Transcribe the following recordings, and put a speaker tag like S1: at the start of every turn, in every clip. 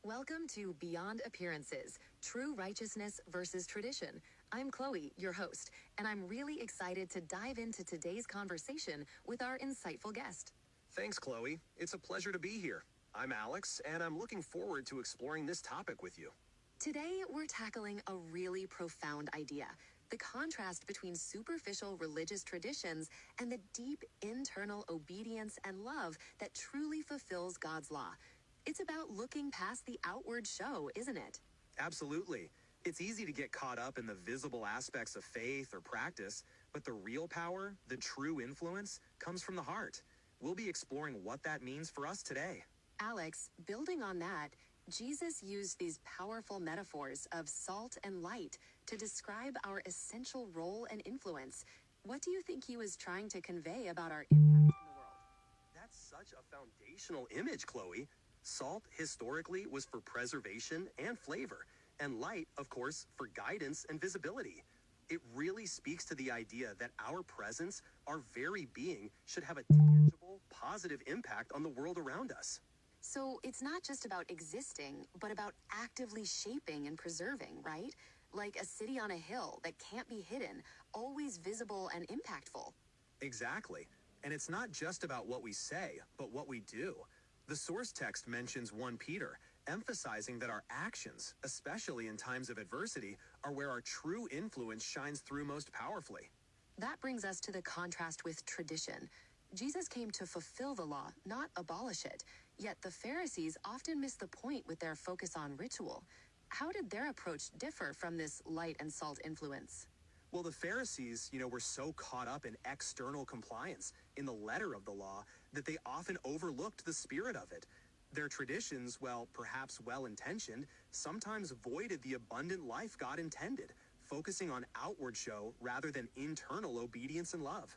S1: Welcome to Beyond Appearances, True Righteousness versus Tradition. I'm Chloe, your host, and I'm really excited to dive into today's conversation with our insightful guest.
S2: Thanks, Chloe. It's a pleasure to be here. I'm Alex, and I'm looking forward to exploring this topic with you.
S1: Today, we're tackling a really profound idea: the contrast between superficial religious traditions and the deep internal obedience and love that truly fulfills God's law. It's about looking past the outward show, isn't it?
S2: Absolutely. It's easy to get caught up in the visible aspects of faith or practice, but the real power, the true influence, comes from the heart. We'll be exploring what that means for us today.
S1: Alex, building on that, Jesus used these powerful metaphors of salt and light to describe our essential role and influence. What do you think he was trying to convey about our impact in the world?
S2: That's such a foundational image, Chloe. Salt, historically, was for preservation and flavor, and light, of course, for guidance and visibility. It really speaks to the idea that our presence, our very being, should have a tangible, positive impact on the world around us.
S1: So it's not just about existing, but about actively shaping and preserving, right? Like a city on a hill that can't be hidden, always visible and impactful.
S2: Exactly. And it's not just about what we say, but what we do. The source text mentions 1 Peter, emphasizing that our actions, especially in times of adversity, are where our true influence shines through most powerfully.
S1: That brings us to the contrast with tradition. Jesus came to fulfill the law, not abolish it. Yet the Pharisees often miss the point with their focus on ritual. How did their approach differ from this light and salt influence?
S2: Well, the Pharisees, were so caught up in external compliance, in the letter of the law, that they often overlooked the spirit of it. Their traditions, while perhaps well-intentioned, sometimes voided the abundant life God intended, focusing on outward show rather than internal obedience and love.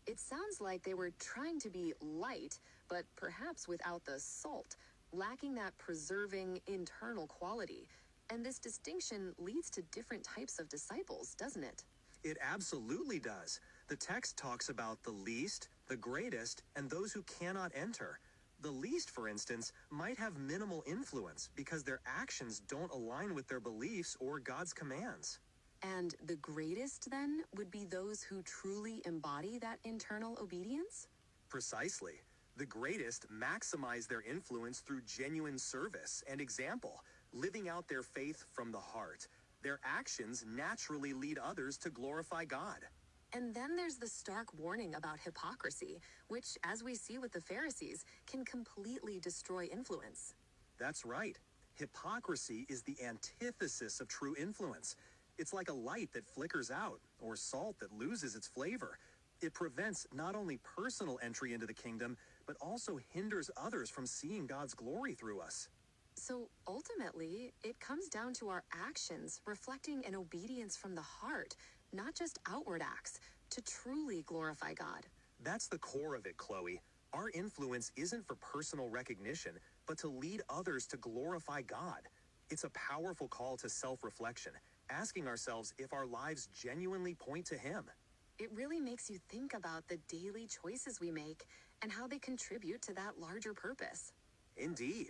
S1: It sounds like they were trying to be light, but perhaps without the salt, lacking that preserving internal quality. And this distinction leads to different types of disciples, doesn't it?
S2: It absolutely does. The text talks about the least, the greatest, and those who cannot enter. The least, for instance, might have minimal influence because their actions don't align with their beliefs or God's commands.
S1: And the greatest, then, would be those who truly embody that internal obedience?
S2: Precisely. The greatest maximize their influence through genuine service and example, living out their faith from the heart. Their actions naturally lead others to glorify God.
S1: And then there's the stark warning about hypocrisy, which, as we see with the Pharisees, can completely destroy influence.
S2: That's right. Hypocrisy is the antithesis of true influence. It's like a light that flickers out, or salt that loses its flavor. It prevents not only personal entry into the kingdom, but also hinders others from seeing God's glory through us.
S1: So ultimately, it comes down to our actions reflecting an obedience from the heart, not just outward acts, to truly glorify God.
S2: That's the core of it, Chloe. Our influence isn't for personal recognition, but to lead others to glorify God. It's a powerful call to self-reflection, asking ourselves if our lives genuinely point to Him.
S1: It really makes you think about the daily choices we make and how they contribute to that larger purpose.
S2: Indeed.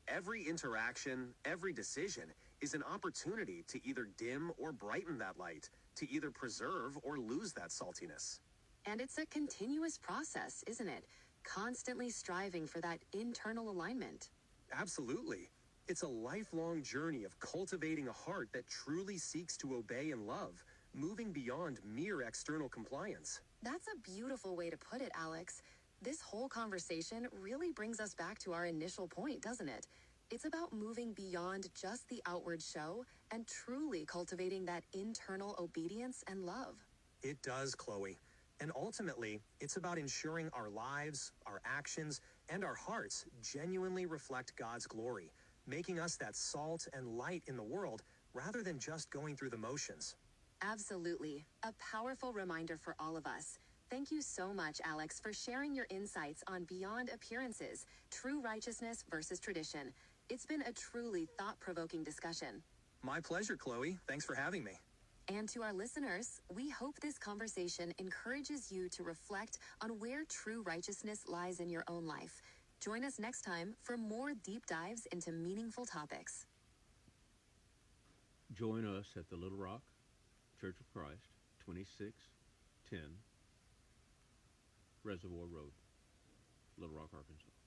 S2: Every interaction, every decision is an opportunity to either dim or brighten that light, to either preserve or lose that saltiness.
S1: And it's a continuous process, isn't it? Constantly striving for that internal alignment.
S2: Absolutely. It's a lifelong journey of cultivating a heart that truly seeks to obey and love, moving beyond mere external compliance.
S1: That's a beautiful way to put it, Alex. This whole conversation really brings us back to our initial point, doesn't it? It's about moving beyond just the outward show and truly cultivating that internal obedience and love.
S2: It does, Chloe. And ultimately, it's about ensuring our lives, our actions, and our hearts genuinely reflect God's glory, making us that salt and light in the world rather than just going through the motions.
S1: Absolutely. A powerful reminder for all of us. Thank you so much, Alex, for sharing your insights on Beyond Appearances, True Righteousness versus Tradition. It's been a truly thought-provoking discussion.
S2: My pleasure, Chloe. Thanks for having me.
S1: And to our listeners, we hope this conversation encourages you to reflect on where true righteousness lies in your own life. Join us next time for more deep dives into meaningful topics.
S3: Join us at the Little Rock Church of Christ, 2610 Reservoir Road, Little Rock, Arkansas.